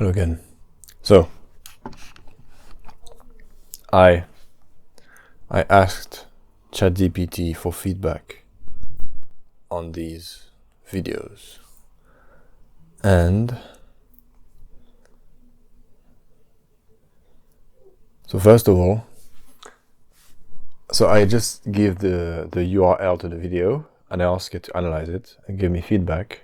Hello again. So I asked ChatGPT for feedback on these videos, and so first of all, I just give the URL to the video and I ask it to analyze it and give me feedback.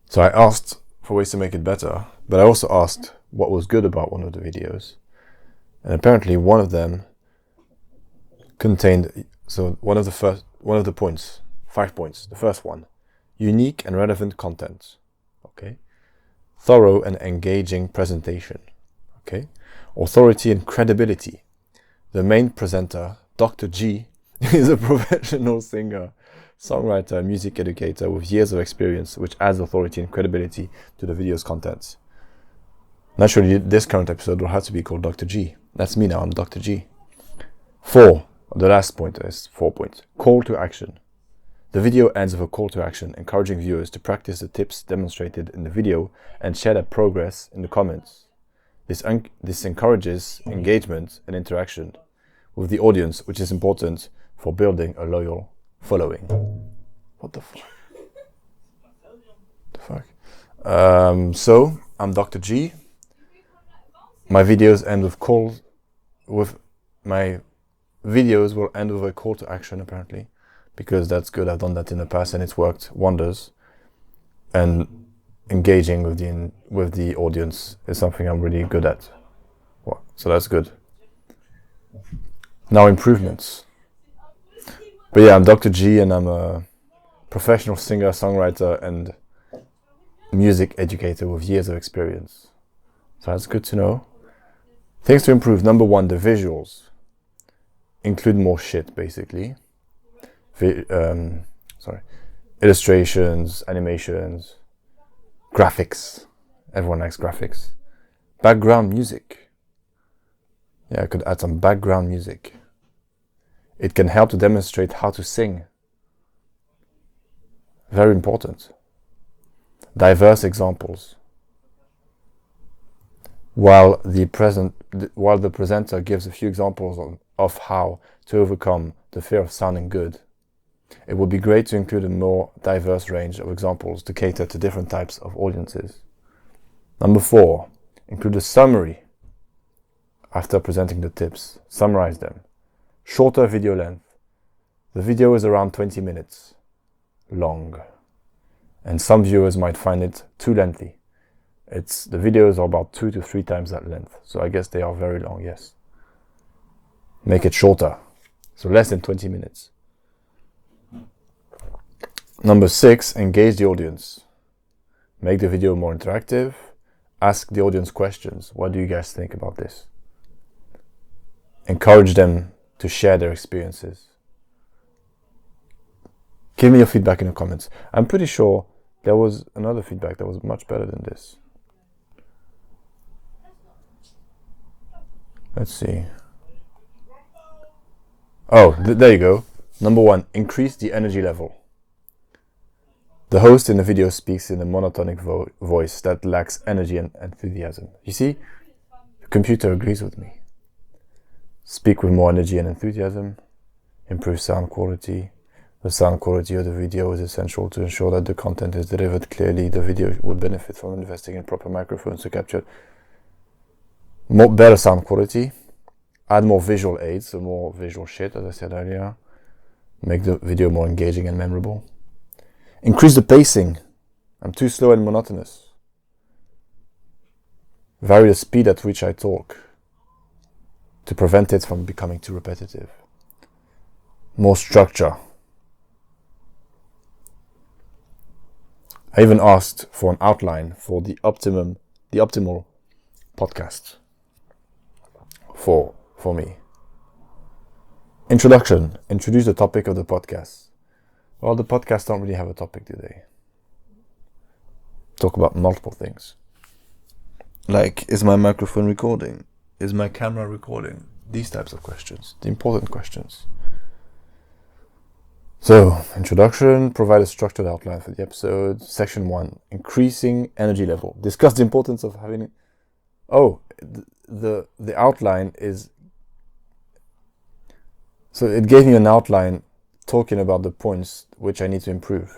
So I asked for ways to make it better, but I also asked what was good about one of the videos, and apparently one of them contained, one of the points, 5 points. The first one, unique and relevant content, okay, thorough and engaging presentation, okay, authority and credibility. The main presenter, Dr. G, is a professional singer, songwriter, music educator with years of experience, which adds authority and credibility to the video's contents. Naturally, this current episode will have to be called Dr. G. That's me now, I'm Dr. G. 4, the last point is 4 points. Call to action. The video ends with a call to action, encouraging viewers to practice the tips demonstrated in the video and share their progress in the comments. This encourages engagement and interaction with the audience, which is important for building a loyal following. What the fuck? So I'm Dr. G. My videos end with my videos will end with a call to action, apparently, because that's good. I've done that in the past and it's worked wonders. And engaging with the audience is something I'm really good at. So that's good. Now improvements. But yeah, I'm Dr. G and I'm a professional singer, songwriter and music educator with years of experience. So that's good to know. Things to improve. Number 1, the visuals. Include more shit, basically. Illustrations, animations, graphics. Everyone likes graphics. Background music. Yeah, I could add some background music. It can help to demonstrate how to sing. Very important. Diverse examples. While the presenter gives a few examples of how to overcome the fear of sounding good, it would be great to include a more diverse range of examples to cater to different types of audiences. Number 4, include a summary after presenting the tips. Summarize them. Shorter video length. The video is around 20 minutes long, and some viewers might find it too lengthy. The videos are about 2 to 3 times that length, so I guess they are very long, yes. Make it shorter, so less than 20 minutes. Number 6, engage the audience. Make the video more interactive. Ask the audience questions. What do you guys think about this? Encourage them to share their experiences. Give me your feedback in the comments. I'm pretty sure there was another feedback that was much better than this. Let's see. Oh, there you go. Number 1, increase the energy level. The host in the video speaks in a monotonic voice that lacks energy and enthusiasm. You see, the computer agrees with me. Speak with more energy and enthusiasm. Improve sound quality. The sound quality of the video is essential to ensure that the content is delivered clearly. The video would benefit from investing in proper microphones to capture better sound quality. Add more visual aids, so more visual shit, as I said earlier. Make the video more engaging and memorable. Increase the pacing. I'm too slow and monotonous. Vary the speed at which I talk to prevent it from becoming too repetitive. More structure. I even asked for an outline for the optimal podcast for me. Introduction. Introduce the topic of the podcast. Well, the podcasts don't really have a topic, do they? Talk about multiple things. Like, is my microphone recording? Is my camera recording? These types of questions. The important questions. So, introduction, provide a structured outline for the episode. Section 1, increasing energy level. Discuss the importance of having... the outline is... So it gave me an outline talking about the points which I need to improve.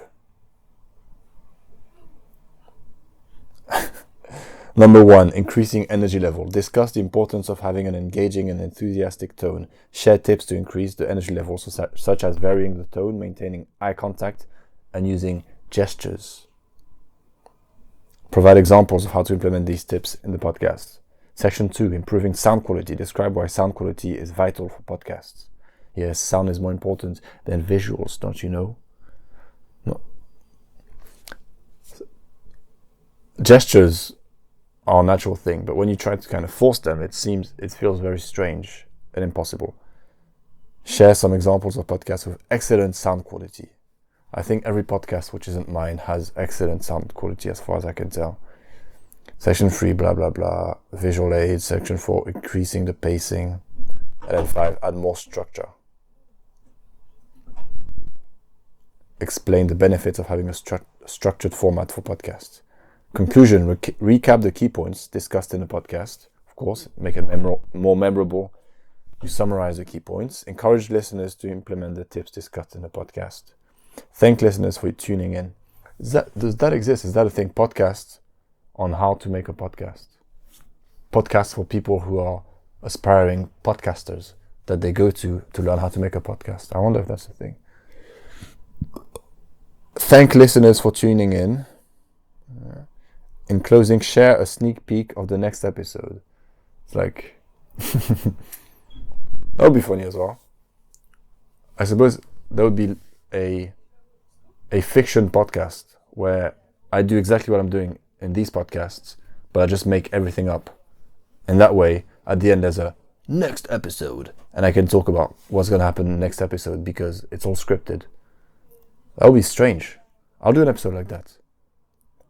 Number 1, increasing energy level. Discuss the importance of having an engaging and enthusiastic tone. Share tips to increase the energy level, such as varying the tone, maintaining eye contact, and using gestures. Provide examples of how to implement these tips in the podcast. Section 2, improving sound quality. Describe why sound quality is vital for podcasts. Yes, sound is more important than visuals, don't you know? No. Gestures are a natural thing, but when you try to kind of force them, it feels very strange and impossible. Share some examples of podcasts with excellent sound quality. I think every podcast which isn't mine has excellent sound quality as far as I can tell. Section 3, blah blah blah, visual aids. Section 4, increasing the pacing. And then 5, add more structure. Explain the benefits of having a structured format for podcasts. Conclusion, recap the key points discussed in the podcast. Of course, make it more memorable. You summarize the key points. Encourage listeners to implement the tips discussed in the podcast. Thank listeners for tuning in. Does that exist? Is that a thing? Podcasts on how to make a podcast. Podcasts for people who are aspiring podcasters that they go to learn how to make a podcast. I wonder if that's a thing. Thank listeners for tuning in. In closing, share a sneak peek of the next episode. It's like... that would be funny as well. I suppose that would be a fiction podcast where I do exactly what I'm doing in these podcasts, but I just make everything up. And that way, at the end, there's a next episode. And I can talk about what's going to happen in the next episode because it's all scripted. That would be strange. I'll do an episode like that.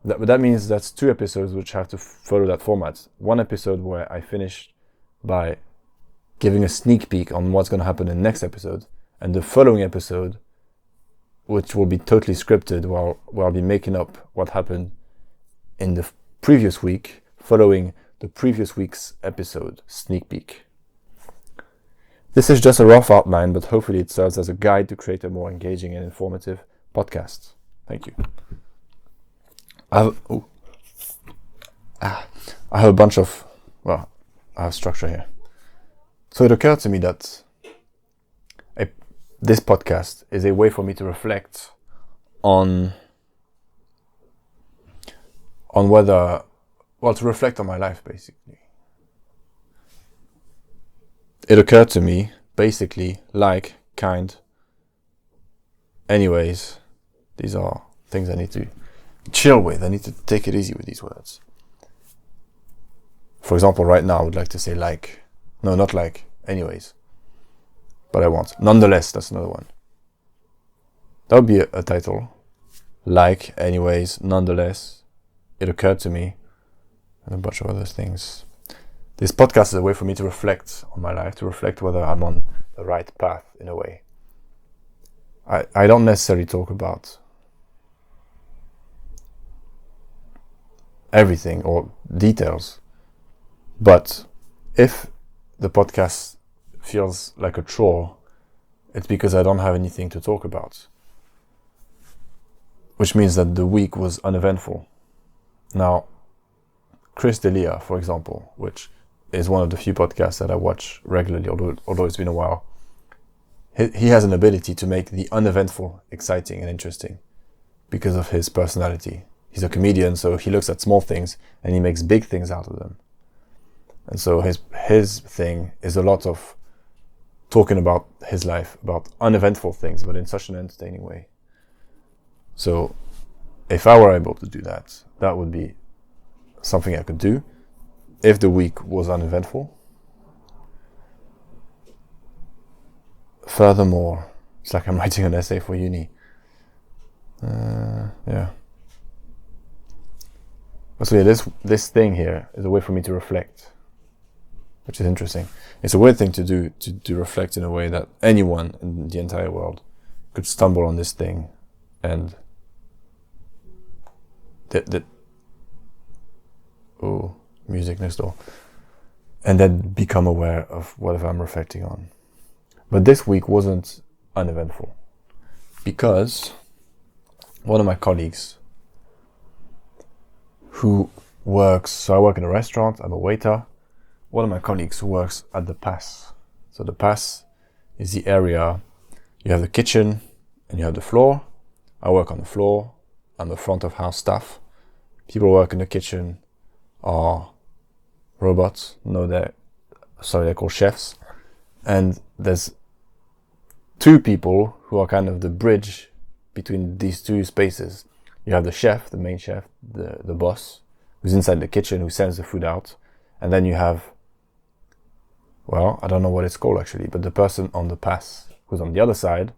But that means that's 2 episodes which have to follow that format. 1 episode where I finish by giving a sneak peek on what's going to happen in the next episode, and the following episode, which will be totally scripted, where I'll be making up what happened in the previous week, following the previous week's episode sneak peek. This is just a rough outline, but hopefully it serves as a guide to create a more engaging and informative podcast. Thank you. I have a bunch of... I have structure here. So it occurred to me that this podcast is a way for me to reflect on whether... to reflect on my life, basically. It occurred to me, basically, like, kind. Anyways, these are things I need to chill with. I need to take it easy with these words. For example, right now I would like to say like. No, not like. Anyways. But I won't. Nonetheless, that's another one. That would be a title. Like, anyways, nonetheless. It occurred to me. And a bunch of other things. This podcast is a way for me to reflect on my life, to reflect whether I'm on the right path in a way. I don't necessarily talk about everything or details, but if the podcast feels like a chore, it's because I don't have anything to talk about, which means that the week was uneventful. Now, Chris D'Elia, for example, which is one of the few podcasts that I watch regularly, although it's been a while, he has an ability to make the uneventful exciting and interesting because of his personality. He's a comedian, so he looks at small things and he makes big things out of them. And so his thing is a lot of talking about his life, about uneventful things, but in such an entertaining way. So if I were able to do that, that would be something I could do if the week was uneventful. Furthermore, it's like I'm writing an essay for uni. Yeah. So yeah, this thing here is a way for me to reflect, which is interesting. It's a weird thing to do, to reflect in a way that anyone in the entire world could stumble on this thing and oh, music next door, and then become aware of whatever I'm reflecting on. But this week wasn't uneventful because one of my colleagues who works, so I work in a restaurant, I'm a waiter. One of my colleagues who works at the Pass. So the Pass is the area, you have the kitchen and you have the floor. I work on the floor, I'm the front of house staff. People who work in the kitchen are robots. No, they're called chefs. And there's two people who are kind of the bridge between these two spaces. You have the chef, the main chef, the boss, who's inside the kitchen, who sends the food out. And then you have, well, I don't know what it's called actually, but the person on the Pass, who's on the other side,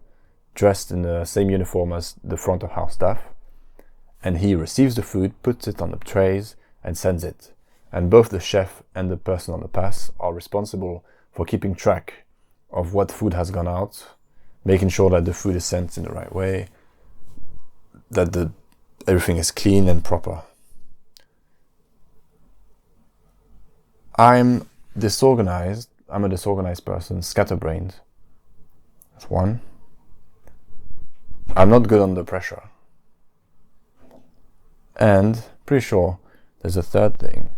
dressed in the same uniform as the front of house staff. And he receives the food, puts it on the trays, and sends it. And both the chef and the person on the Pass are responsible for keeping track of what food has gone out, making sure that the food is sent in the right way, that everything is clean and proper. I'm a disorganized person, scatterbrained. That's one. I'm not good under pressure. And pretty sure there's a third thing.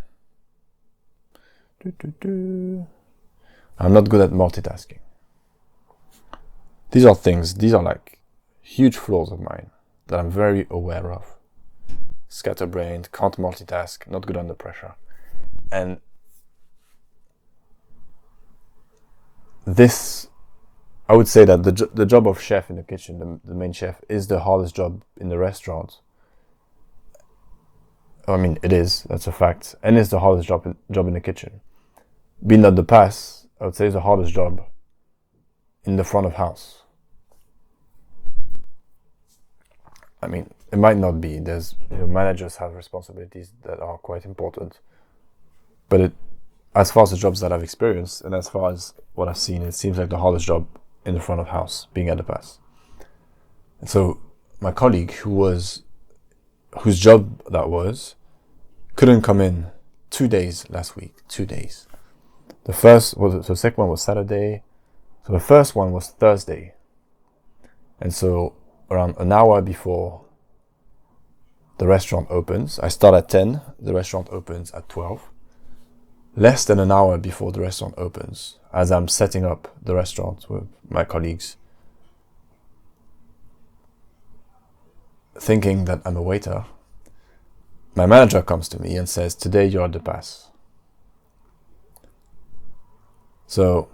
I'm not good at multitasking. These are like huge flaws of mine that I'm very aware of. Scatterbrained, can't multitask, not good under pressure. And this, I would say that the job of chef in the kitchen, the main chef, is the hardest job in the restaurant. I mean, it is, that's a fact. And it's the hardest job in the kitchen. Being at the Pass, I would say, is the hardest job in the front of house. I mean, it might not be. There's, managers have responsibilities that are quite important. But as far as the jobs that I've experienced, and as far as what I've seen, it seems like the hardest job in the front of house, being at the Pass. And so my colleague, whose job that was, couldn't come in 2 days last week. 2 days. The second one was Saturday. So the first one was Thursday. And so around an hour before the restaurant opens, I start at 10, the restaurant opens at 12. Less than an hour before the restaurant opens, as I'm setting up the restaurant with my colleagues, thinking that I'm a waiter, my manager comes to me and says, "Today you're at the Pass." So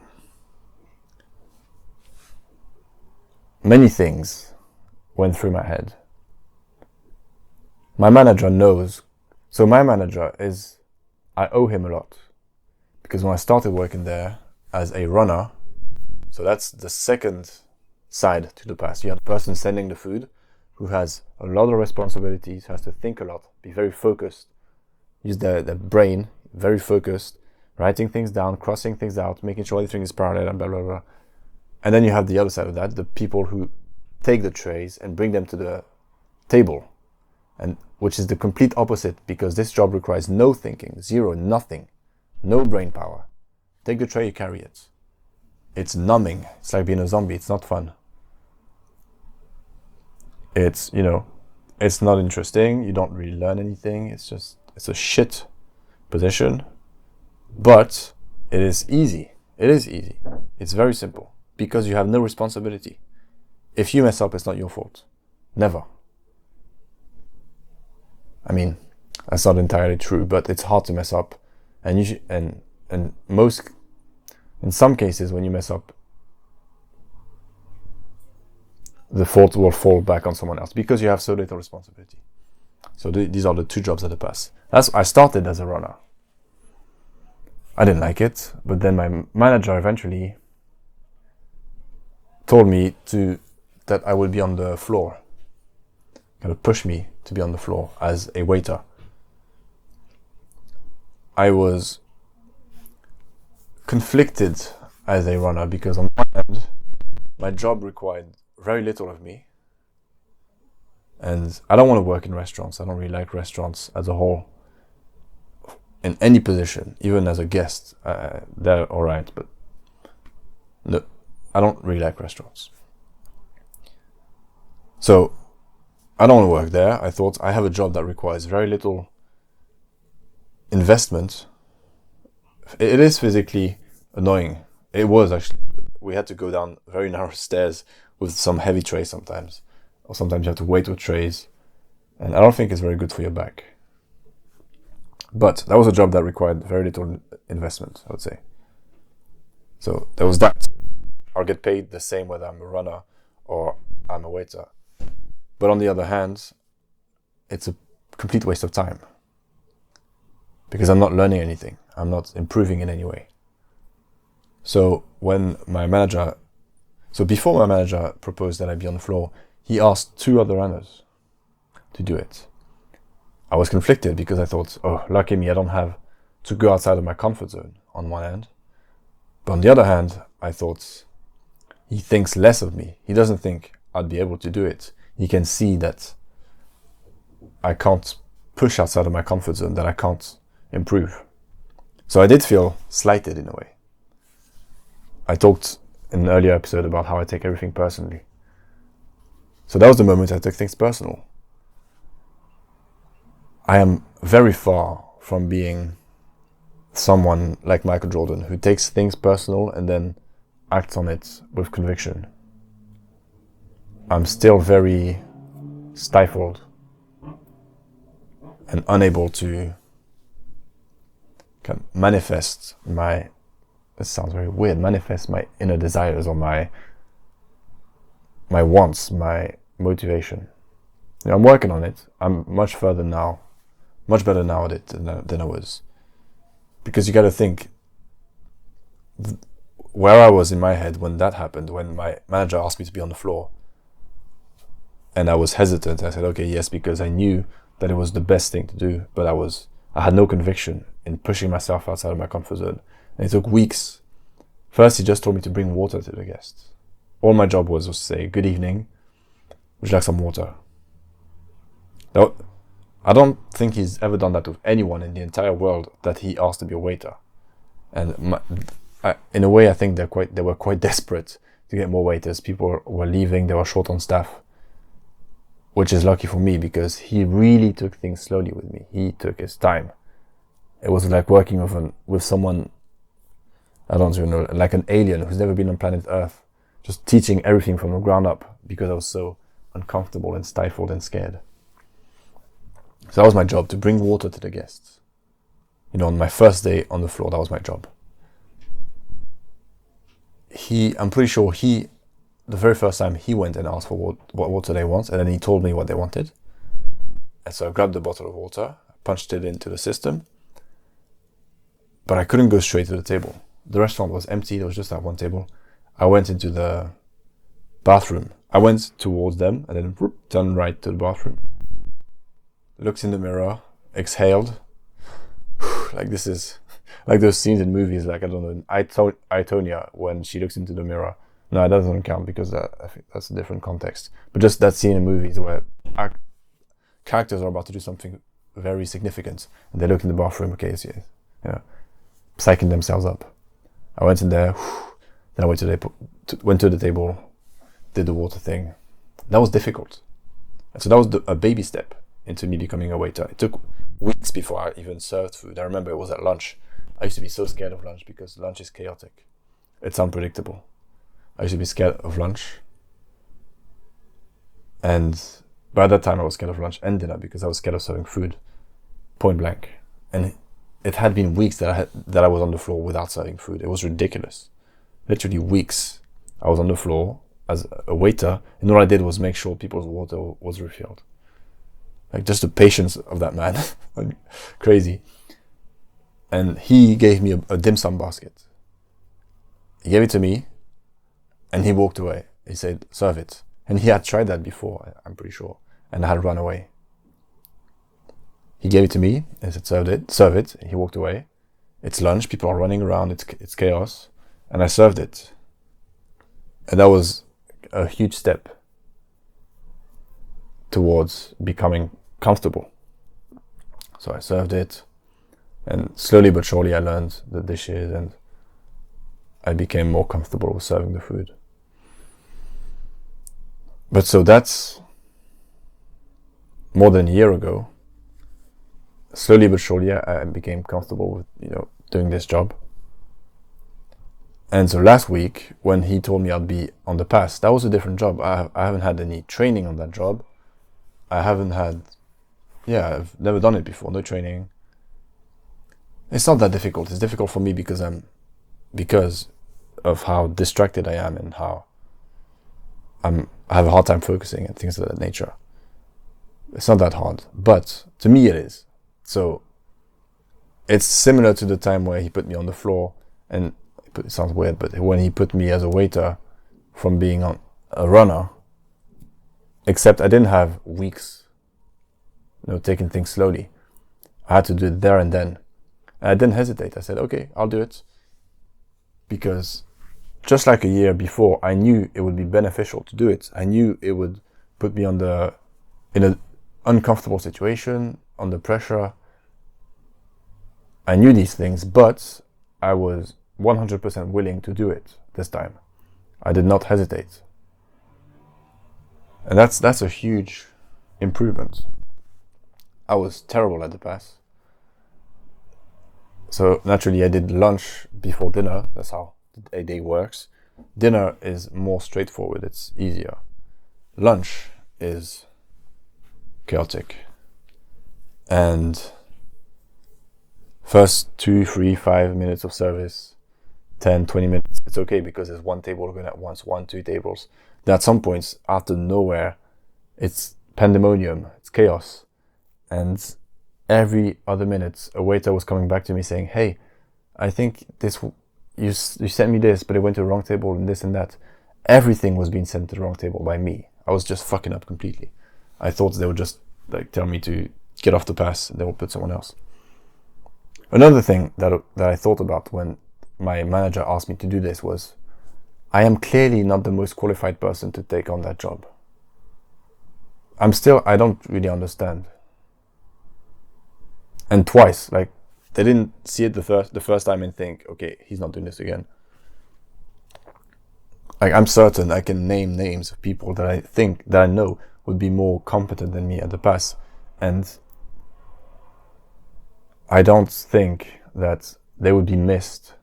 many things went through my head. My manager knows. So my manager is, I owe him a lot. Because when I started working there as a runner, so that's the second side to the Pass. You have the person sending the food who has a lot of responsibilities, has to think a lot, be very focused, use their brain, very focused, writing things down, crossing things out, making sure everything is parallel and blah, blah, blah. And then you have the other side of that, the people who take the trays and bring them to the table, and which is the complete opposite, because this job requires no thinking, zero, nothing, no brain power. Take the tray, you carry it. It's numbing. It's like being a zombie. It's not fun. It's, it's not interesting. You don't really learn anything. It's a shit position, but it is easy. It is easy. It's very simple because you have no responsibility. If you mess up, it's not your fault. Never. I mean, that's not entirely true, but it's hard to mess up. And in some cases, when you mess up, the fault will fall back on someone else because you have so little responsibility. So these are the two jobs at the Pass. I started as a runner. I didn't like it, but then my manager eventually told me that I would be on the floor, kind of push me to be on the floor as a waiter. I was conflicted as a runner because on one hand, my job required very little of me. And I don't want to work in restaurants. I don't really like restaurants as a whole. In any position, even as a guest, they're all right. But no, I don't really like restaurants. So I don't want to work there. I thought I have a job that requires very little investment. It is physically annoying. It was actually. We had to go down very narrow stairs with some heavy trays sometimes. Or sometimes you have to wait with trays. And I don't think it's very good for your back. But that was a job that required very little investment, I would say. So there was that. I'll get paid the same whether I'm a runner or I'm a waiter. But on the other hand, it's a complete waste of time. Because I'm not learning anything. I'm not improving in any way. So before my manager proposed that I be on the floor, he asked 2 other runners to do it. I was conflicted because I thought, oh, lucky me, I don't have to go outside of my comfort zone on one hand. But on the other hand, I thought he thinks less of me. He doesn't think I'd be able to do it. He can see that I can't push outside of my comfort zone, that I can't improve. So I did feel slighted in a way. I talked in an earlier episode about how I take everything personally. So that was the moment I took things personal. I am very far from being someone like Michael Jordan who takes things personal and then acts on it with conviction. I'm still very stifled and unable to kind of manifest my inner desires or my wants, my motivation. You know, I'm working on it. I'm much better now at it than I was. Because you got to think where I was in my head when that happened, when my manager asked me to be on the floor. And I was hesitant. I said, okay, yes, because I knew that it was the best thing to do, but I had no conviction in pushing myself outside of my comfort zone. And it took weeks. First, he just told me to bring water to the guests. All my job was to say, good evening, would you like some water? Now, I don't think he's ever done that with anyone in the entire world that he asked to be a waiter. And in a way, I think they were quite desperate to get more waiters. People were leaving, they were short on staff. Which is lucky for me because he really took things slowly with me. He took his time. It was like working with someone, I don't even know, like an alien who's never been on planet Earth, just teaching everything from the ground up because I was so uncomfortable and stifled and scared. So that was my job, to bring water to the guests. You know, on my first day on the floor, that was my job. I'm pretty sure the very first time he went and asked for what water they want, and then he told me what they wanted. And so I grabbed the bottle of water, punched it into the system, but I couldn't go straight to the table. The restaurant was empty, there was just that one table. I went into the bathroom. I went towards them and then turned right to the bathroom. Looked in the mirror, exhaled. Like this is like those scenes in movies, like I don't know, Itonia, when she looks into the mirror. No, it doesn't count because I think that's a different context. But just that scene in movies where characters are about to do something very significant and they look in the bathroom, okay, so, you know, psyching themselves up. I went in there, then I went to the table, did the water thing. That was difficult. And so that was a baby step into me becoming a waiter. It took weeks before I even served food. I remember it was at lunch. I used to be so scared of lunch because lunch is chaotic. It's unpredictable. I used to be scared of lunch. And by that time I was scared of lunch and dinner because I was scared of serving food, point blank. And it had been weeks that I was on the floor without serving food. It was ridiculous. Literally weeks I was on the floor as a waiter, and all I did was make sure people's water was refilled. Like, just the patience of that man. Crazy. And he gave me a dim sum basket. He gave it to me, and he walked away. He said, serve it. And he had tried that before, I'm pretty sure, and I had run away. He gave it to me and said, serve it. He walked away. It's lunch, people are running around, it's chaos. And I served it. And that was a huge step towards becoming comfortable. So I served it, and slowly but surely I learned the dishes and I became more comfortable with serving the food. But so that's more than a year ago. Slowly but surely I became comfortable with, doing this job. And so last week, when he told me I'd be on the pass, that was a different job. I haven't had any training on that job. I've never done it before, no training. It's not that difficult. It's difficult for me because of how distracted I am and how I have a hard time focusing and things of that nature. It's not that hard, but to me it is. So it's similar to the time where he put me on the floor, and it sounds weird, but when he put me as a waiter from being on a runner, except I didn't have weeks, taking things slowly. I had to do it there and then. And I didn't hesitate. I said, okay, I'll do it. Because just like a year before, I knew it would be beneficial to do it. I knew it would put me in an uncomfortable situation, under pressure. I knew these things, but I was 100% willing to do it this time. I did not hesitate. And that's a huge improvement. I was terrible at the pass. So naturally I did lunch before dinner. That's how a day works. Dinner is more straightforward, it's easier. Lunch is chaotic. And first 2, 3, 5 minutes of service, 10, 20 minutes, it's okay because there's one table going at once, 1, 2 tables. Then at some points, out of nowhere, it's pandemonium, it's chaos. And every other minute, a waiter was coming back to me saying, hey, I think you sent me this, but it went to the wrong table and this and that. Everything was being sent to the wrong table by me. I was just fucking up completely. I thought they would just tell me to get off the pass and they would put someone else. Another thing that I thought about when my manager asked me to do this was, I am clearly not the most qualified person to take on that job. I don't really understand. And twice, they didn't see it the first time and think, okay, he's not doing this again. I'm certain I can name names of people that I know would be more competent than me at the pass. And I don't think that they would be missed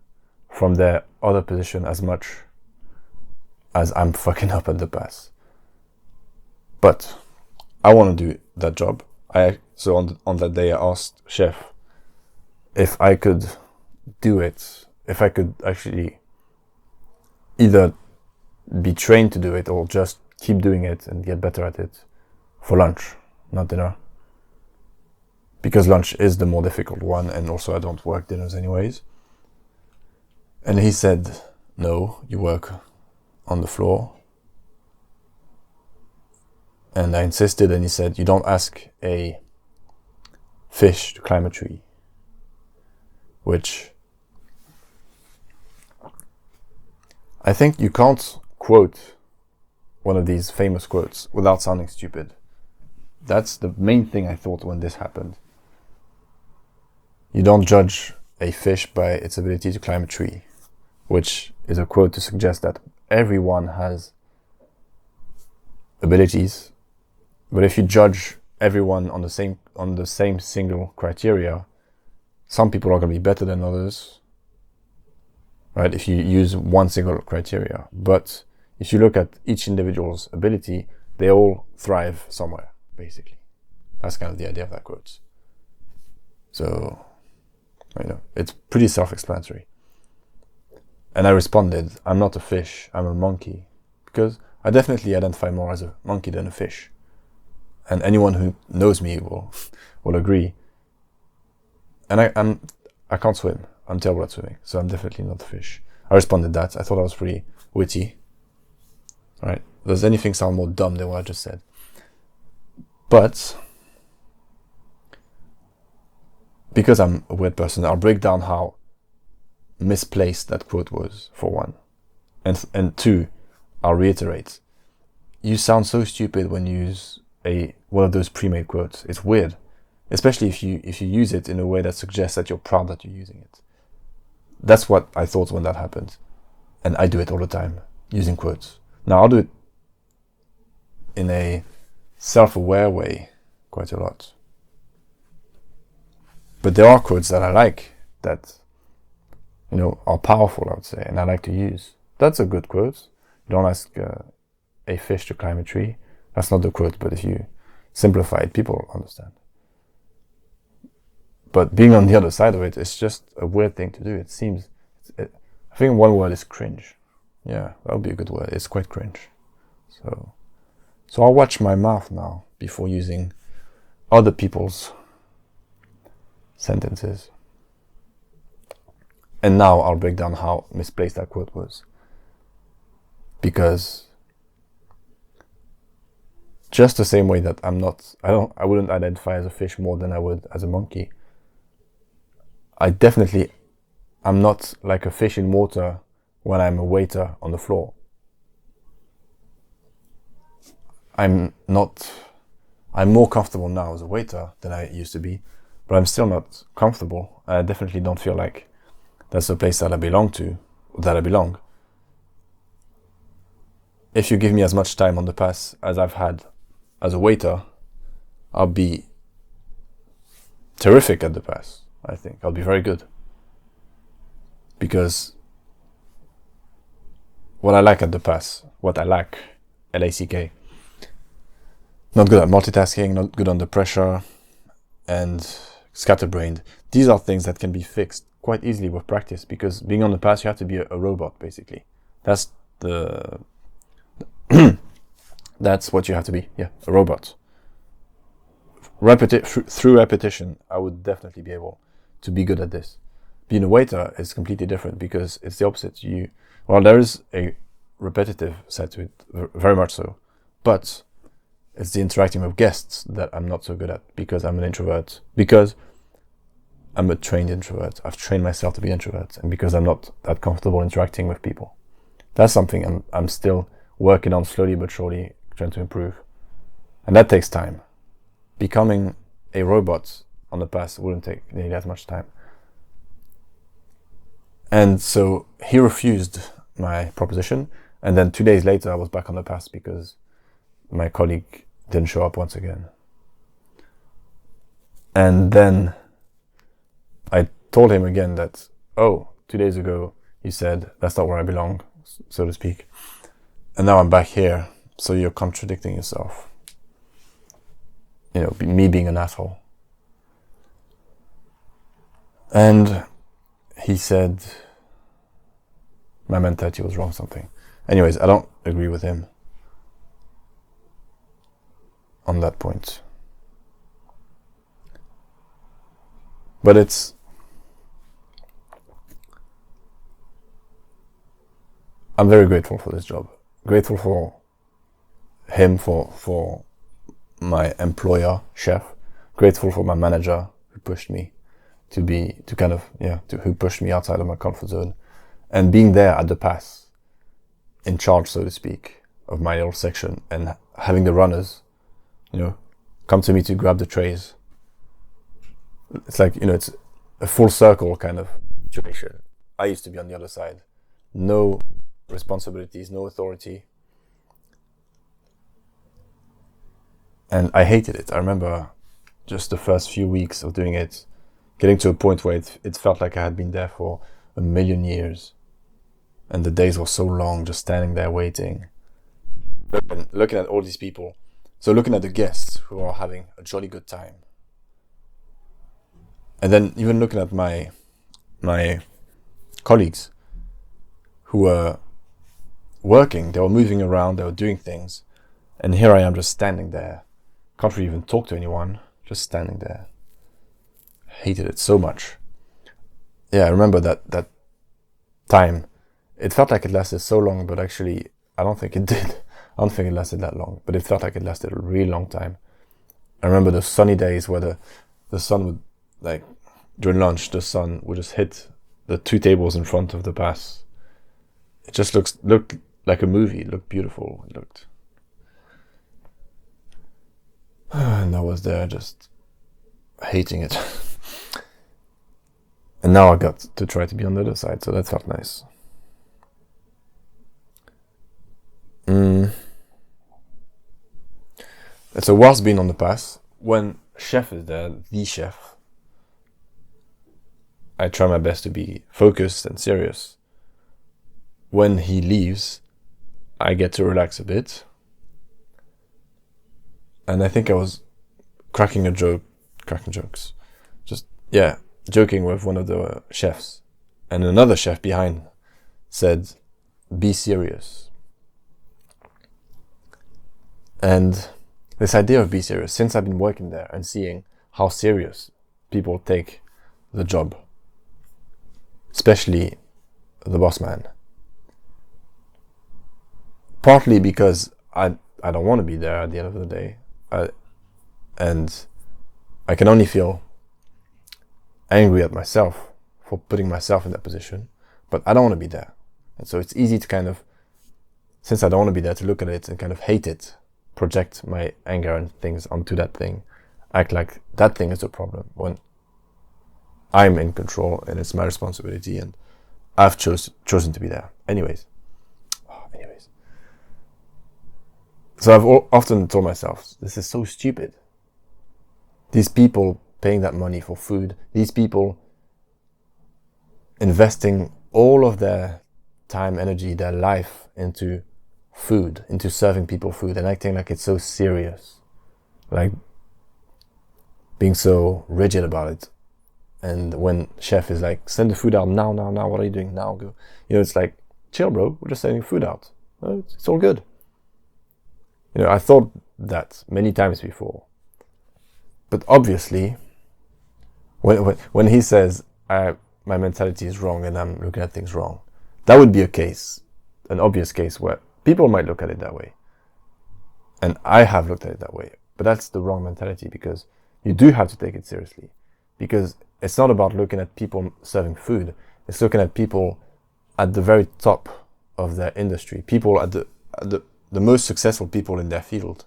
from their other position as much as I'm fucking up at the pass. But I want to do that job. So on that day I asked Chef if I could do it, if I could actually either be trained to do it or just keep doing it and get better at it for lunch, not dinner. Because lunch is the more difficult one, and also I don't work dinners anyways. And he said, no, you work on the floor. And I insisted, and he said, you don't ask a fish to climb a tree. Which I think you can't quote one of these famous quotes without sounding stupid. That's the main thing I thought when this happened. You don't judge a fish by its ability to climb a tree, which is a quote to suggest that everyone has abilities, but if you judge everyone on the same single criteria, some people are going to be better than others, right? If you use one single criteria, but if you look at each individual's ability, they all thrive somewhere, basically. That's kind of the idea of that quote. So, it's pretty self-explanatory. And I responded, I'm not a fish, I'm a monkey. Because I definitely identify more as a monkey than a fish. And anyone who knows me will agree. And I can't swim. I'm terrible at swimming, so I'm definitely not a fish. I responded that. I thought I was pretty witty. Right? Does anything sound more dumb than what I just said? But because I'm a weird person, I'll break down how misplaced that quote was, for one. And two, I'll reiterate. You sound so stupid when you use a one of those pre-made quotes. It's weird, especially if you use it in a way that suggests that you're proud that you're using it. That's what I thought when that happened, and I do it all the time, using quotes. Now I'll do it in a self-aware way quite a lot. But there are quotes that I like that, are powerful, I would say, and I like to use. That's a good quote. Don't ask a fish to climb a tree. That's not the quote, but if you simplify it, people understand. But being on the other side of it, it's just a weird thing to do. I think one word is cringe. Yeah, that would be a good word. It's quite cringe. So I'll watch my mouth now before using other people's sentences. And now I'll break down how misplaced that quote was. Because just the same way that I wouldn't identify as a fish more than I would as a monkey. I'm not like a fish in water when I'm a waiter on the floor. I'm more comfortable now as a waiter than I used to be, but I'm still not comfortable. I definitely don't feel like that's the place that I belong. If you give me as much time on the pass as I've had as a waiter, I'll be terrific at the pass. I think I'll be very good. Because what I lack at the pass, L-A-C-K, not good at multitasking, not good under pressure, and scatterbrained. These are things that can be fixed quite easily with practice, because being on the pass, you have to be a robot, basically. That's that's what you have to be. Yeah, a robot. Through repetition, I would definitely be able to be good at this. Being a waiter is completely different, because it's the opposite. There is a repetitive side to it, very much so, but it's the interacting with guests that I'm not so good at, because I'm an introvert, because I'm a trained introvert. I've trained myself to be an introvert, and because I'm not that comfortable interacting with people. That's something I'm still working on, slowly but surely, trying to improve. And that takes time. Becoming a robot on the pass wouldn't take nearly that much time. And so he refused my proposition, and then 2 days later I was back on the pass because my colleague didn't show up once again. And then I told him again that, 2 days ago you said that's not where I belong, so to speak. And now I'm back here, so you're contradicting yourself. Me being an asshole. And he said my mentality was wrong, something. Anyways, I don't agree with him on that point. But I'm very grateful for this job. Grateful for him, for my employer, chef. Grateful for my manager who pushed me who pushed me outside of my comfort zone. And being there at the pass, in charge, so to speak, of my little section, and having the runners, come to me to grab the trays. It's like, it's a full circle kind of situation. I used to be on the other side. No responsibilities, no authority. And I hated it. I remember just the first few weeks of doing it, getting to a point where it felt like I had been there for a million years. And the days were so long, just standing there waiting. Looking at all these people. So looking at the guests who are having a jolly good time. And then even looking at my colleagues who were working, they were moving around, they were doing things. And here I am just standing there. Can't really even talk to anyone, just standing there. Hated it so much. Yeah, I remember that time. It felt like it lasted so long, but actually, I don't think it did. I don't think it lasted that long, but it felt like it lasted a really long time. I remember the sunny days where the sun would, like, during lunch, the sun would just hit the 2 tables in front of the pass. It just looked like a movie. It looked beautiful. It looked... And I was there just hating it. And now I got to try to be on the other side, so that felt nice. So whilst being on the pass, when chef is there, the chef, I try my best to be focused and serious. When he leaves, I get to relax a bit. And I think I was cracking jokes. Joking with one of the chefs. And another chef behind said, "Be serious." And this idea of be serious, since I've been working there and seeing how serious people take the job, especially the boss man, partly because I don't want to be there at the end of the day, and I can only feel angry at myself for putting myself in that position, but I don't want to be there. And so it's easy to kind of, since I don't want to be there, to look at it and kind of hate it, project my anger and things onto that thing, act like that thing is a problem when I'm in control and it's my responsibility and I've chosen to be there. Anyways. So I've often told myself, this is so stupid. These people paying that money for food, these people investing all of their time, energy, their life into food, into serving people food and acting like it's so serious, like being so rigid about it. And when chef is like, send the food out now, what are you doing now? Go. It's like, chill bro, we're just sending food out. It's all good. I thought that many times before. But obviously, when he says, my mentality is wrong and I'm looking at things wrong, that would be an obvious case where people might look at it that way. And I have looked at it that way. But that's the wrong mentality, because you do have to take it seriously. Because it's not about looking at people serving food. It's looking at people at the very top of their industry. People at the most successful people in their field.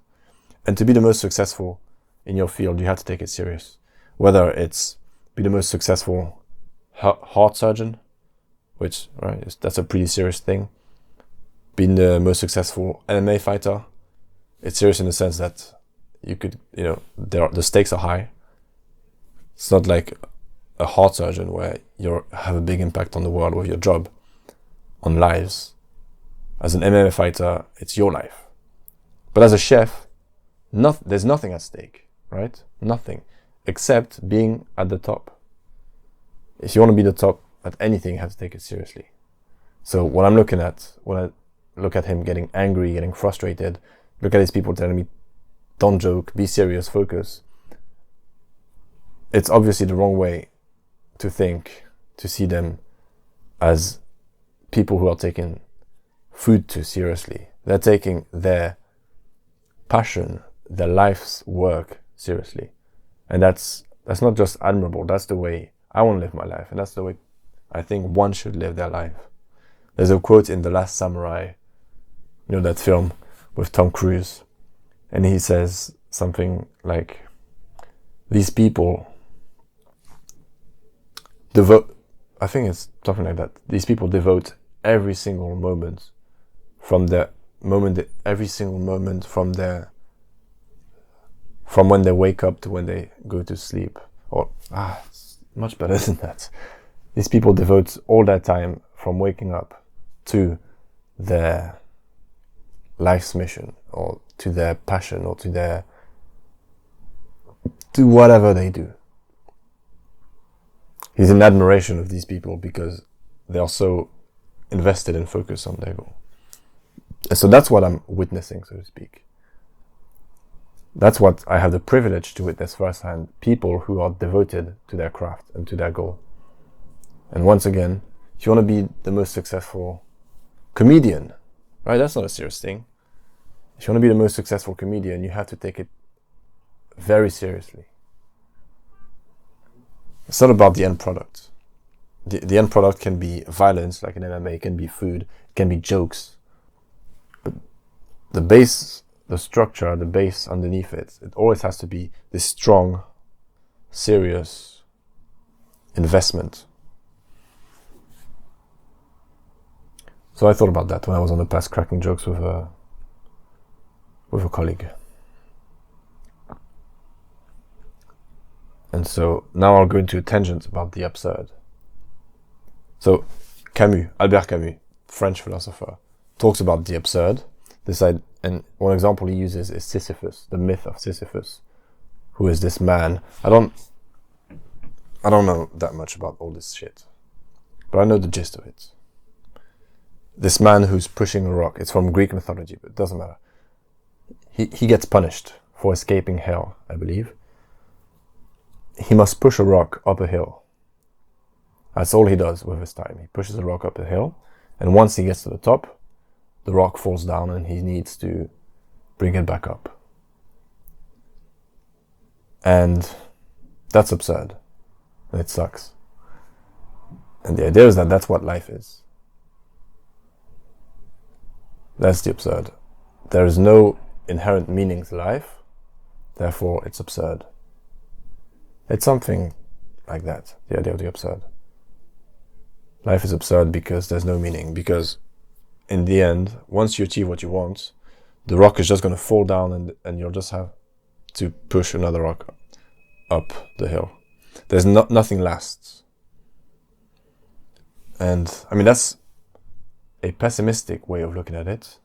And to be the most successful in your field, you have to take it serious. Whether it's be the most successful heart surgeon, which, right, that's a pretty serious thing. Being the most successful MMA fighter, it's serious in the sense that you could, the stakes are high. It's not like a heart surgeon where you have a big impact on the world with your job, on lives. As an MMA fighter, it's your life. But as a chef, there's nothing at stake, right? Nothing, except being at the top. If you want to be the top at anything, you have to take it seriously. So what I'm looking at, when I look at him getting angry, getting frustrated, look at these people telling me, don't joke, be serious, focus. It's obviously the wrong way to think, to see them as people who are taking food too seriously. They're taking their passion, their life's work seriously. And that's not just admirable, that's the way I want to live my life. And that's the way I think one should live their life. There's a quote in The Last Samurai, that film with Tom Cruise. And he says something like, these people devote, I think it's something like that. These people devote every single moment from when they wake up to when they go to sleep. It's much better than that. These people devote all their time from waking up to their life's mission, or to their passion, or to whatever they do. He's in admiration of these people because they are so invested and focused on their goal. And so that's what I'm witnessing, so to speak. That's what I have the privilege to witness firsthand, people who are devoted to their craft and to their goal. And once again, if you want to be the most successful comedian, right, that's not a serious thing. If you want to be the most successful comedian, you have to take it very seriously. It's not about the end product. The end product can be violence, like in MMA, it can be food, it can be jokes. But the base the structure, the base underneath it, it always has to be this strong, serious investment. So I thought about that when I was on the past cracking jokes with a colleague. And so now I'll go into a tangent about the absurd. So Camus, Albert Camus, French philosopher, talks about the absurd. And one example he uses is Sisyphus, the myth of Sisyphus, who is this man. I don't know that much about all this shit, but I know the gist of it. This man who's pushing a rock. It's from Greek mythology, but it doesn't matter. He gets punished for escaping hell, I believe. He must push a rock up a hill. That's all he does with his time. He pushes a rock up a hill, and once he gets to the top, the rock falls down and he needs to bring it back up. And that's absurd. And it sucks. And the idea is that that's what life is. That's the absurd. There is no inherent meaning to life, therefore it's absurd. It's something like that, the idea of the absurd. Life is absurd because there's no meaning, because in the end, once you achieve what you want, the rock is just going to fall down and you'll just have to push another rock up the hill. There's nothing lasts. And I mean, that's a pessimistic way of looking at it.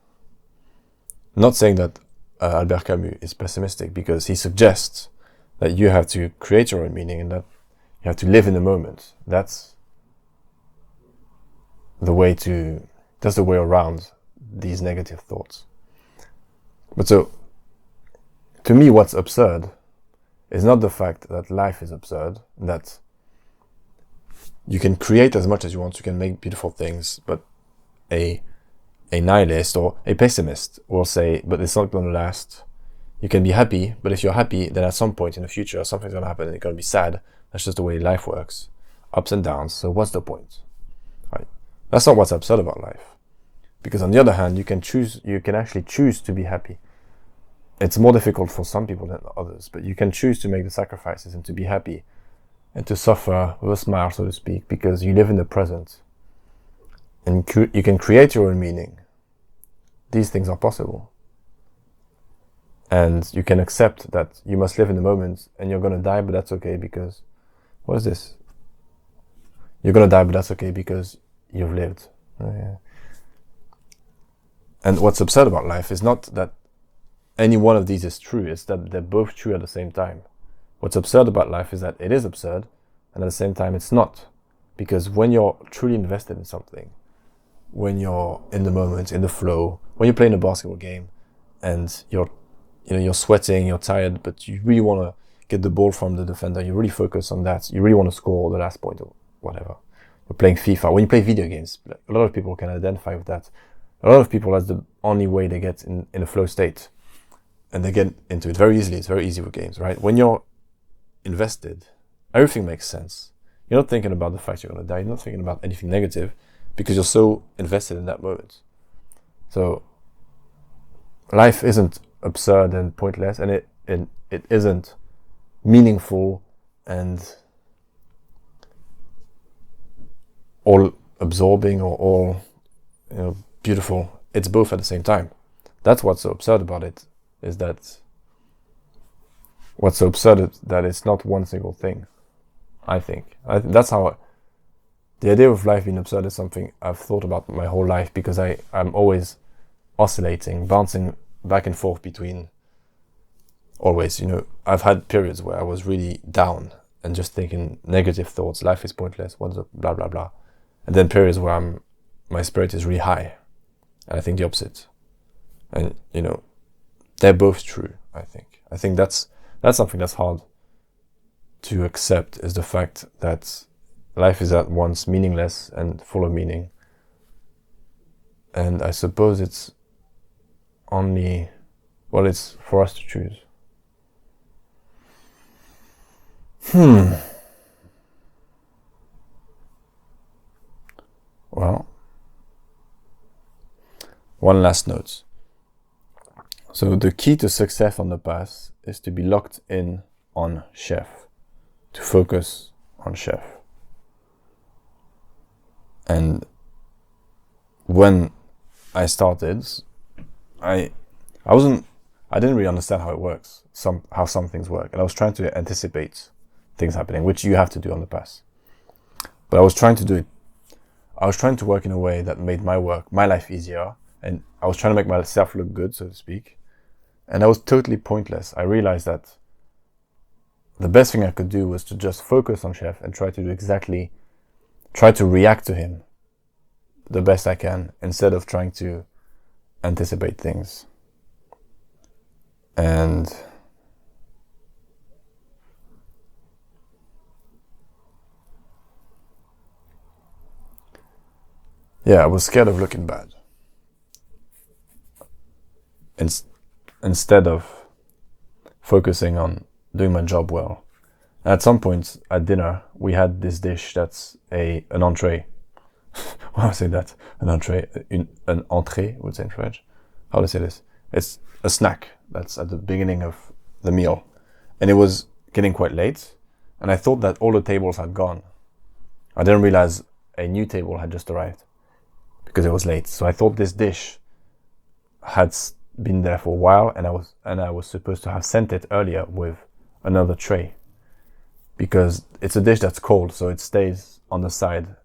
I'm not saying that Albert Camus is pessimistic, because he suggests that you have to create your own meaning and that you have to live in the moment. That's the way around these negative thoughts. But so, to me, what's absurd is not the fact that life is absurd, that you can create as much as you want, you can make beautiful things, but a nihilist or a pessimist will say, but it's not going to last. You can be happy, but if you're happy, then at some point in the future, something's going to happen and you're going to be sad. That's just the way life works. Ups and downs. So what's the point? Right? That's not what's absurd about life. Because on the other hand, you can actually choose to be happy. It's more difficult for some people than others, but you can choose to make the sacrifices and to be happy and to suffer with a smile, so to speak, because you live in the present. And you can create your own meaning. These things are possible. And you can accept that you must live in the moment and you're going to die, but that's okay because... What is this? You're going to die, but that's okay because you've lived. Oh, yeah. And what's absurd about life is not that any one of these is true, it's that they're both true at the same time. What's absurd about life is that it is absurd, and at the same time it's not. Because when you're truly invested in something, when you're in the moment, in the flow, when you're playing a basketball game and you're sweating, you're tired, but you really want to get the ball from the defender, you really focus on that, you really want to score the last point or whatever. You're playing FIFA. When you play video games, a lot of people can identify with that. A lot of people, that's the only way they get in a flow state. And they get into it very easily. It's very easy with games, right? When you're invested, everything makes sense. You're not thinking about the fact you're going to die. You're not thinking about anything negative because you're so invested in that moment. So life isn't absurd and pointless, and it isn't meaningful and all absorbing or all beautiful. It's both at the same time. That's what's so absurd about it, is that what's so absurd is that it's not one single thing. I think that's how the idea of life being absurd is something I've thought about my whole life, because I'm always oscillating, bouncing back and forth between always, I've had periods where I was really down and just thinking negative thoughts, life is pointless, what's up, blah, blah, blah. And then periods where my spirit is really high, and I think the opposite. And, they're both true, I think. I think that's something that's hard to accept, is the fact that life is at once meaningless and full of meaning. And I suppose it's it's for us to choose. Well, one last note. So the key to success on the pass is to be locked in on chef, to focus on chef. And when I started, I didn't really understand how it works, how some things work, and I was trying to anticipate things happening, which you have to do on the pass. But I was trying to work in a way that made my life easier, and I was trying to make myself look good, so to speak. And that was totally pointless. I realized that the best thing I could do was to just focus on chef and try to react to him the best I can, instead of trying to anticipate things. And yeah, I was scared of looking bad. Instead of focusing on doing my job well. And at some point at dinner, we had this dish that's an entree. Why would I say that? An entree, an entrée, would say in French. How do I say this? It's a snack that's at the beginning of the meal. And it was getting quite late, and I thought that all the tables had gone. I didn't realize a new table had just arrived because it was late. So I thought this dish had been there for a while, and I was supposed to have sent it earlier with another tray, because it's a dish that's cold, so it stays on the side.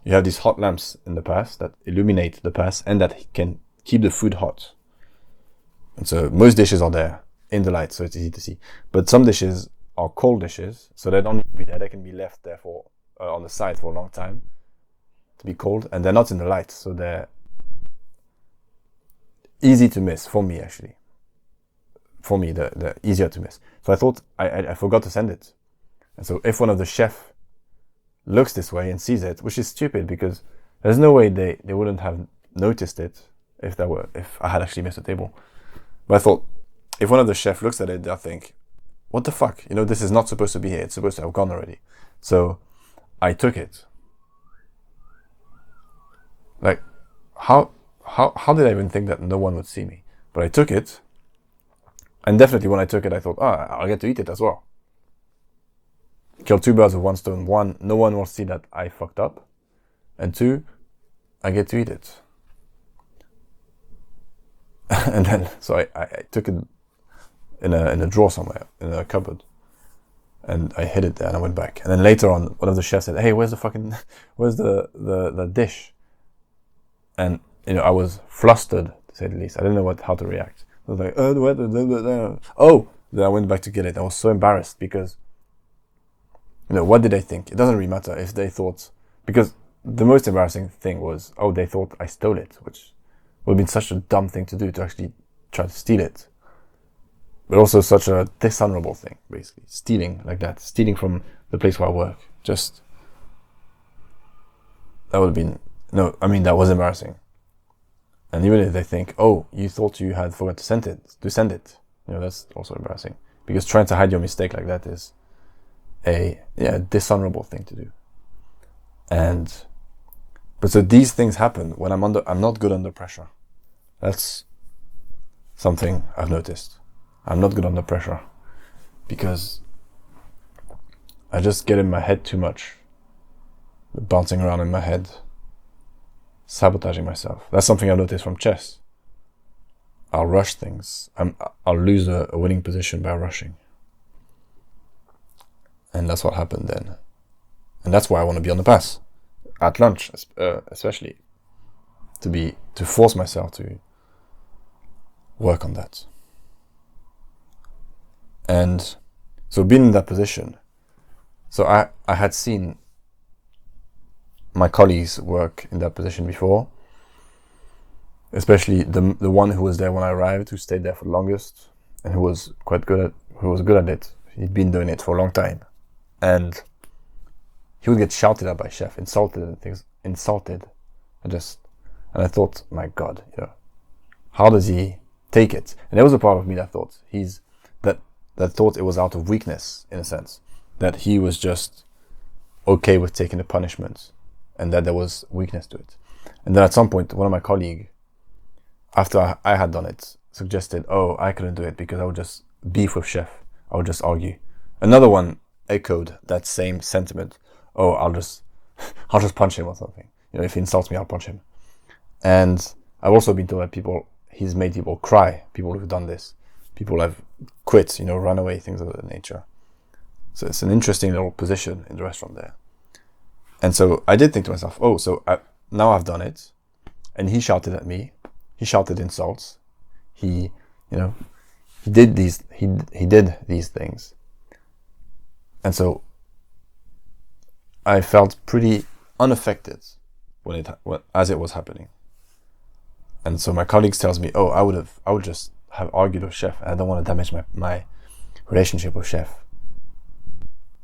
You have these hot lamps in the pass that illuminate the pass and that can keep the food hot. And so most dishes are there in the light, so it's easy to see. But some dishes are cold dishes, so they don't need to be there. They can be left there for on the side for a long time to be cold, and they're not in the light, so they're easy to miss for me, actually. For me, they're easier to miss. So I thought I forgot to send it. And so if one of the chef looks this way and sees it, which is stupid because there's no way they wouldn't have noticed it if I had actually missed a table. But I thought, if one of the chef looks at it, they'll think, what the fuck? This is not supposed to be here. It's supposed to have gone already. So I took it. Like, how did I even think that no one would see me? But I took it, and definitely when I took it, I thought, I'll get to eat it as well. Kill two birds with one stone. One, no one will see that I fucked up. And two, I get to eat it. And then, so I took it in a drawer somewhere, in a cupboard. And I hid it there and I went back. And then later on, one of the chefs said, hey, where's the dish? And, I was flustered, to say the least. I didn't know how to react. I was like, oh! Then I went back to get it. I was so embarrassed because, what did they think? It doesn't really matter if they thought, because the most embarrassing thing was, they thought I stole it, which would have been such a dumb thing to do, to actually try to steal it. But also such a dishonorable thing, basically. Stealing like that. Stealing from the place where I work. That would have been, that was embarrassing. And even if they think, you thought you had forgot to send it, that's also embarrassing. Because trying to hide your mistake like that is a dishonorable thing to do. But so these things happen when I'm not good under pressure. That's something I've noticed. I'm not good under pressure because I just get in my head too much, bouncing around in my head, sabotaging myself. That's something I noticed from chess. I'll rush things. I'll lose a winning position by rushing. And that's what happened then. And that's why I want to be on the pass. At lunch, especially. To force myself to work on that. And so being in that position, so I had seen my colleagues work in that position before, especially the one who was there when I arrived, who stayed there for the longest, and who was good at it. He'd been doing it for a long time. And he would get shouted at by chef, insulted and things, And I thought, my God, how does he take it? And there was a part of me that thought that thought it was out of weakness, in a sense, that he was just okay with taking the punishment, and that there was weakness to it. And then at some point, one of my colleagues, after I had done it, suggested, oh, I couldn't do it because I would just beef with Chef. I would just argue. Another one echoed that same sentiment. Oh, I'll just punch him or something. If he insults me, I'll punch him. And I've also been told that he's made people cry. People who've done this. People have quit, run away, things of that nature. So it's an interesting little position in the restaurant there. And so I did think to myself, oh, so now I've done it. And he shouted at me. He shouted insults. He did these things. And so I felt pretty unaffected as it was happening. And so my colleagues tells me, oh, I would just have argued with Chef. I don't want to damage my relationship with Chef.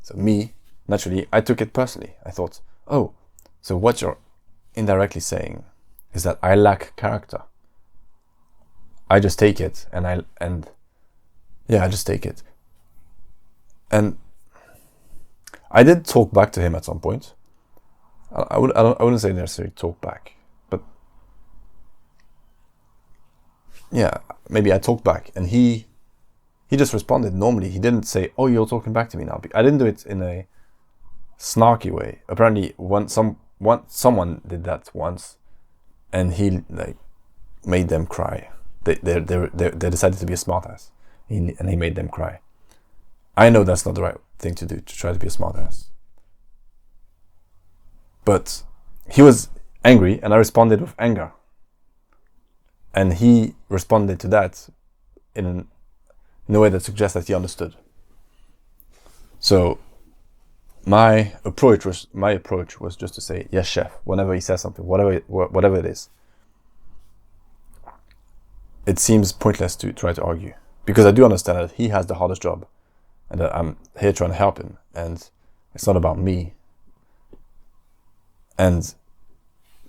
So me, naturally, I took it personally. I thought, oh, so what you're indirectly saying is that I lack character. I just take it I just take it. And I did talk back to him at some point. I wouldn't say necessarily talk back, but yeah, maybe I talked back, and he just responded normally. He didn't say, "Oh, you're talking back to me now." I didn't do it in a snarky way. Apparently, someone did that once, and he made them cry. They decided to be a smartass, and he made them cry. I know that's not the right thing to do, to try to be a smartass. But he was angry, and I responded with anger. And he responded to that in a way that suggests that he understood. So my approach was just to say, yes, Chef, whenever he says something, whatever it is. It seems pointless to try to argue, because I do understand that he has the hardest job and that I'm here trying to help him, and it's not about me. And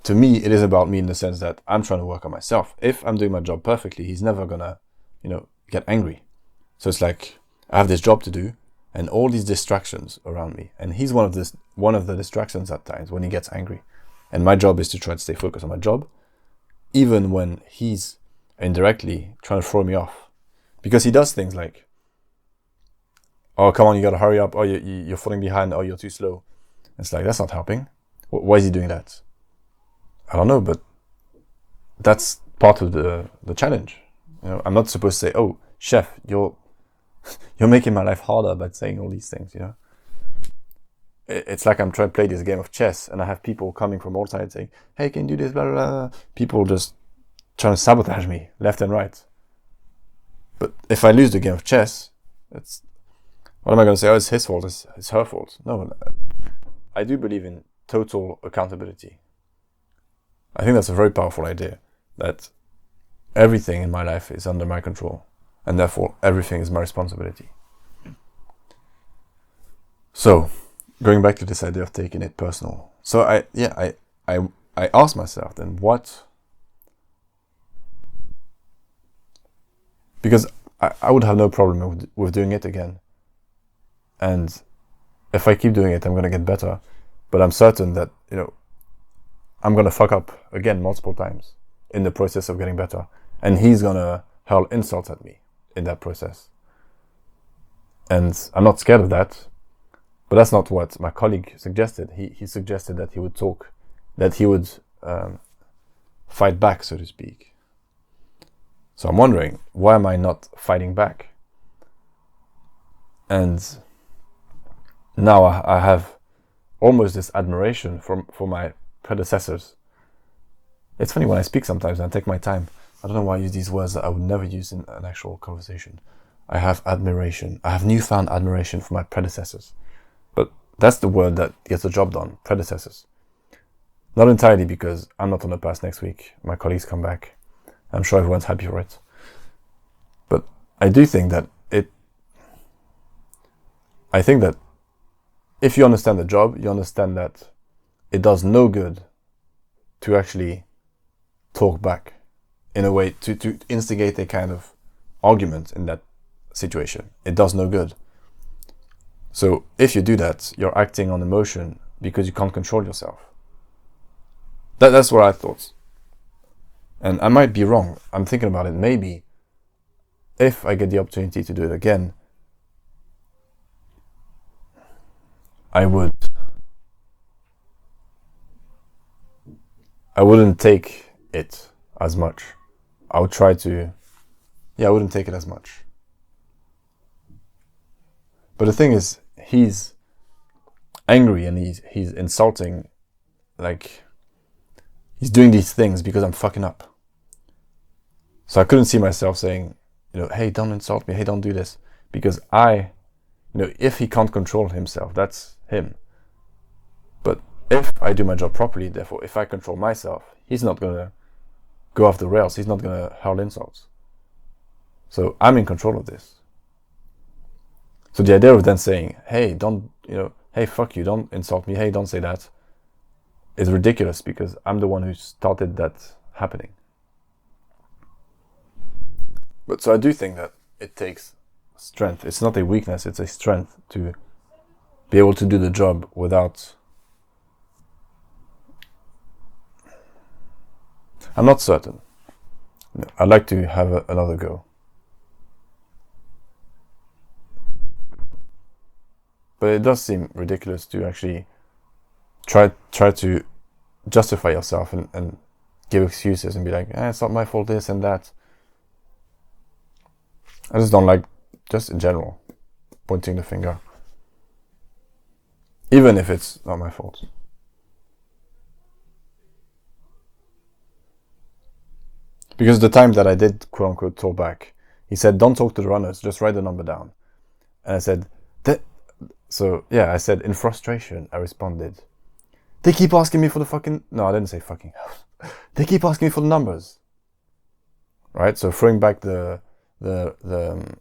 to me, it is about me in the sense that I'm trying to work on myself. If I'm doing my job perfectly, he's never gonna, get angry. So it's like I have this job to do and all these distractions around me, and he's one of the distractions at times when he gets angry. And my job is to try to stay focused on my job, even when he's indirectly trying to throw me off, because he does things like, oh, come on, you gotta hurry up, oh, you're falling behind, oh, you're too slow. It's like, that's not helping. Why is he doing that? I don't know, but that's part of the challenge. I'm not supposed to say, oh, Chef, you're making my life harder by saying all these things. It's like I'm trying to play this game of chess, and I have people coming from all sides saying, hey, can you do this, blah, blah, blah. People just trying to sabotage me left and right. But if I lose the game of chess, what am I going to say? Oh, it's his fault, it's her fault. No, I do believe in total accountability. I think that's a very powerful idea, that everything in my life is under my control, and therefore everything is my responsibility. So, going back to this idea of taking it personal. So I asked myself then, what? Because I would have no problem with doing it again. And if I keep doing it, I'm going to get better. But I'm certain that, I'm going to fuck up again multiple times in the process of getting better. And he's going to hurl insults at me in that process. And I'm not scared of that. But that's not what my colleague suggested. He suggested that he would fight back, so to speak. So I'm wondering, why am I not fighting back? And now I have almost this admiration for my predecessors. It's funny when I speak sometimes and I take my time. I don't know why I use these words that I would never use in an actual conversation. I have admiration. I have newfound admiration for my predecessors. But that's the word that gets the job done, predecessors. Not entirely, because I'm not on the pass next week. My colleagues come back. I'm sure everyone's happy for it. But I do think that I think that if you understand the job, you understand that it does no good to actually talk back in a way to instigate a kind of argument in that situation. It does no good. So if you do that, you're acting on emotion because you can't control yourself. That's what I thought. And I might be wrong. I'm thinking about it. Maybe if I get the opportunity to do it again, I wouldn't take it as much. I would try to, I wouldn't take it as much. But the thing is, he's angry and he's insulting, like, he's doing these things because I'm fucking up. So I couldn't see myself saying, hey, don't insult me, hey, don't do this. Because if he can't control himself, that's him. But if I do my job properly, therefore, if I control myself, he's not going to go off the rails. He's not going to hurl insults. So I'm in control of this. So the idea of then saying, hey, don't, hey, fuck you, don't insult me, hey, don't say that, is ridiculous because I'm the one who started that happening. But so I do think that it takes strength. It's not a weakness, it's a strength to be able to do the job without... I'm not certain. I'd like to have another go. But it does seem ridiculous to actually try to justify yourself and give excuses and be like, it's not my fault, this and that. I just don't like, just in general, pointing the finger. Even if it's not my fault. Because the time that I did, quote unquote, talk back, he said, don't talk to the runners, just write the number down. And I said, I said, in frustration, I responded, they keep asking me for the fucking... No, I didn't say fucking. They keep asking me for the numbers. Right? So throwing back the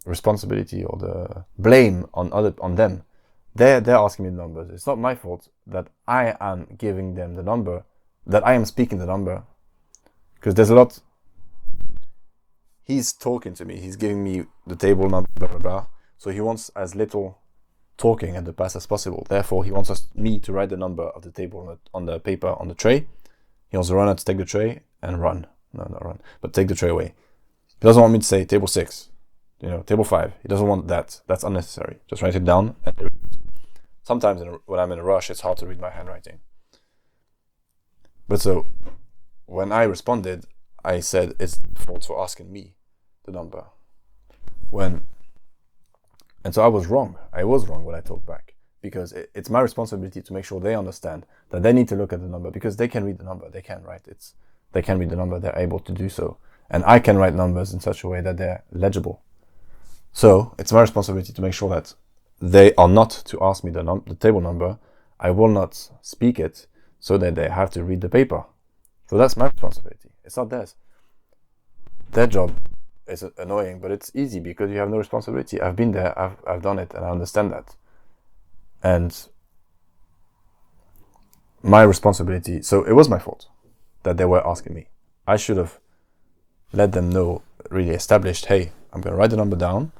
responsibility or the blame on them. They're asking me the numbers. It's not my fault that I am giving them the number, that I am speaking the number. Because there's a lot... He's talking to me. He's giving me the table number, blah, blah, blah. So he wants as little talking at the pass as possible. Therefore, he wants me to write the number of the table on the paper on the tray. He wants the runner to take the tray and run. No, not run, but take the tray away. He doesn't want me to say table 6, table 5. He doesn't want that. That's unnecessary. Just write it down. And sometimes when I'm in a rush, it's hard to read my handwriting. But so, when I responded, I said it's the fault for asking me the number. And so I was wrong. I was wrong when I talked back. Because it's my responsibility to make sure they understand that they need to look at the number. Because they can read the number. They can write it. They can read the number. They're able to do so. And I can write numbers in such a way that they're legible. So it's my responsibility to make sure that they are not to ask me the table number. I will not speak it so that they have to read the paper. So that's my responsibility. It's not theirs. Their job is annoying, but it's easy because you have no responsibility. I've been there, I've done it, and I understand that. And my responsibility, so it was my fault that they were asking me. I should have let them know, really established, hey, I'm going to write the number down.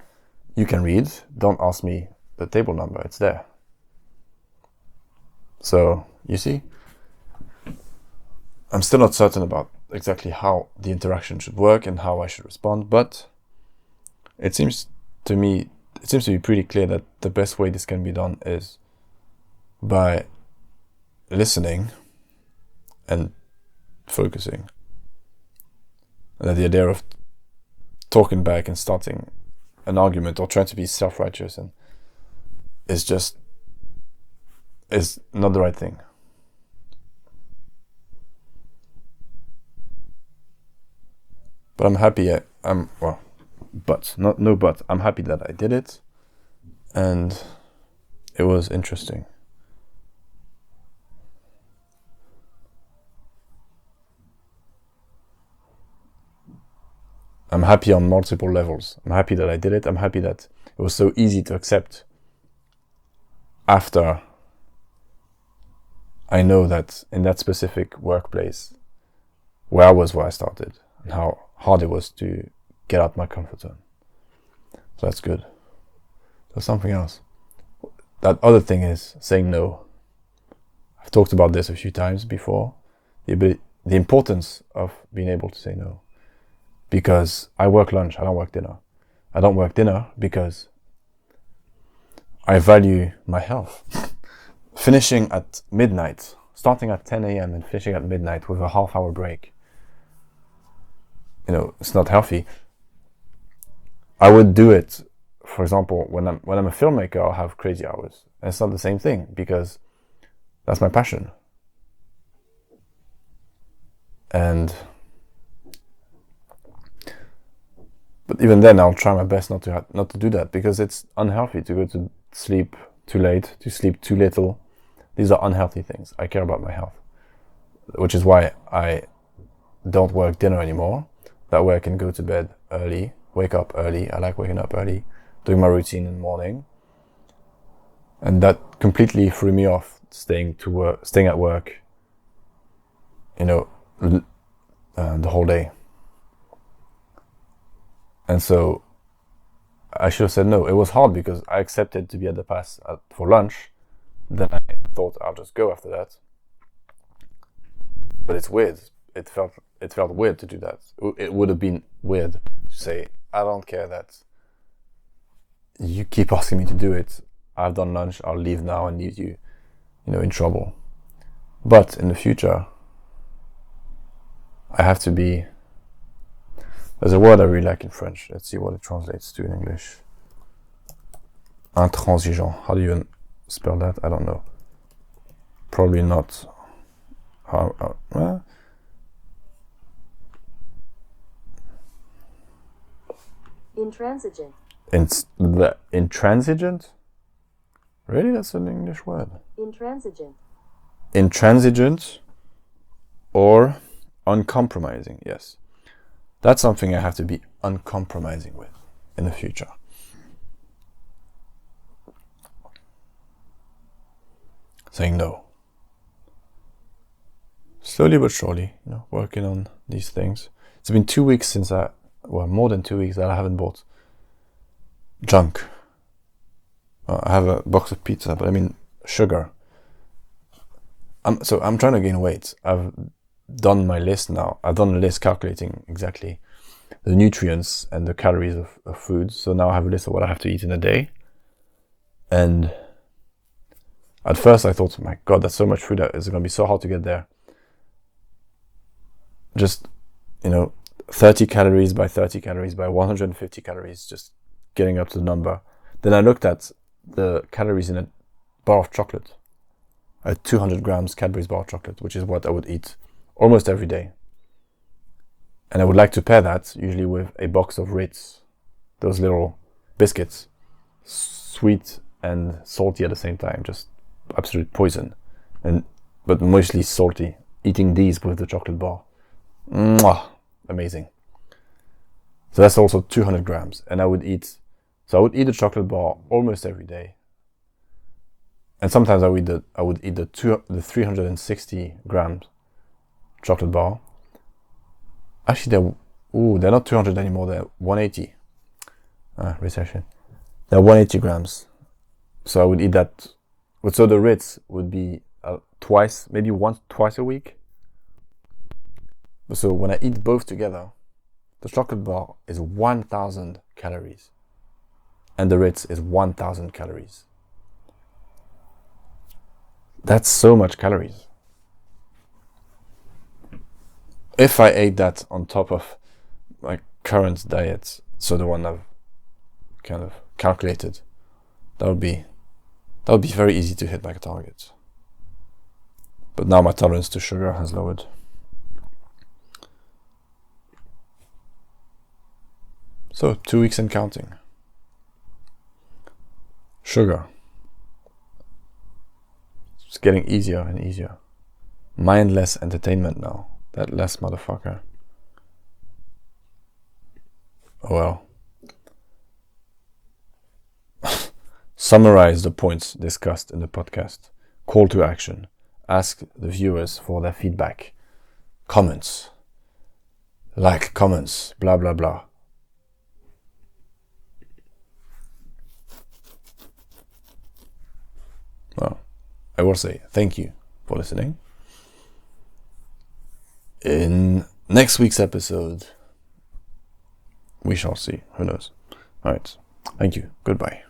You can read. Don't ask me the table number. It's there. So, you see? I'm still not certain about exactly how the interaction should work and how I should respond, but it seems to be pretty clear that the best way this can be done is by listening and focusing. And that the idea of talking back and starting an argument or trying to be self-righteous and is not the right thing. But I'm happy. I'm happy that I did it, and it was interesting. I'm happy on multiple levels. I'm happy that I did it. I'm happy that it was so easy to accept after I know that in that specific workplace where I started, and how hard it was to get out my comfort zone. So that's good. There's something else. That other thing is saying no. I've talked about this a few times before. The importance of being able to say no. Because I work lunch, I don't work dinner. I don't work dinner because I value my health. Finishing at midnight, starting at 10 a.m. and finishing at midnight with a half-hour break, it's not healthy. I would do it, for example, when I'm a filmmaker, I'll have crazy hours. And it's not the same thing because that's my passion. But even then, I'll try my best not to do that because it's unhealthy to go to sleep too late, to sleep too little. These are unhealthy things. I care about my health, which is why I don't work dinner anymore. That way I can go to bed early, wake up early. I like waking up early, doing my routine in the morning. And that completely threw me off staying at work, the whole day. And so I should have said no. It was hard because I accepted to be at the pass for lunch. Then I thought I'll just go after that. But it's weird. It felt weird to do that. It would have been weird to say, I don't care that you keep asking me to do it. I've done lunch. I'll leave now and leave you, in trouble. But in the future, I have to be. There's a word I really like in French. Let's see what it translates to in English. Intransigeant. How do you spell that? I don't know. Probably not. Intransigent. Intransigent? Really? That's an English word. Intransigent. Intransigent or uncompromising, yes. That's something I have to be uncompromising with in the future. Saying no. Slowly but surely, working on these things. It's been 2 weeks since more than 2 weeks that I haven't bought junk. I have a box of pizza, but I mean sugar. I'm trying to gain weight. I've done my list now. I've done a list calculating exactly the nutrients and the calories of food. So now I have a list of what I have to eat in a day. And at first I thought, my God, that's so much food. It's going to be so hard to get there. Just, 30 calories by 30 calories by 150 calories, just getting up to the number. Then I looked at the calories in a bar of chocolate. A 200 grams Cadbury's bar of chocolate, which is what I would eat almost every day. And I would like to pair that usually with a box of Ritz, those little biscuits, sweet and salty at the same time, just absolute poison, but mostly salty. Eating these with the chocolate bar, amazing. So that's also 200 grams, and I would eat the chocolate bar almost every day. And sometimes I would eat the 360 grams chocolate bar. Actually, they're not 200 anymore. They're 180. Recession. They're 180 grams. So I would eat that. So the Ritz would be twice a week. So when I eat both together, the chocolate bar is 1,000 calories, and the Ritz is 1,000 calories. That's so much calories. If I ate that on top of my current diet, so the one I've kind of calculated, that would be very easy to hit my target. But now my tolerance to sugar has lowered. So 2 weeks and counting. Sugar. It's getting easier and easier. Mindless entertainment now. That less motherfucker. Oh well. Summarize the points discussed in the podcast. Call to action. Ask the viewers for their feedback. Comments. Like comments. Blah blah blah. Well, I will say thank you for listening. In next week's episode, we shall see. Who knows? All right. Thank you. Goodbye.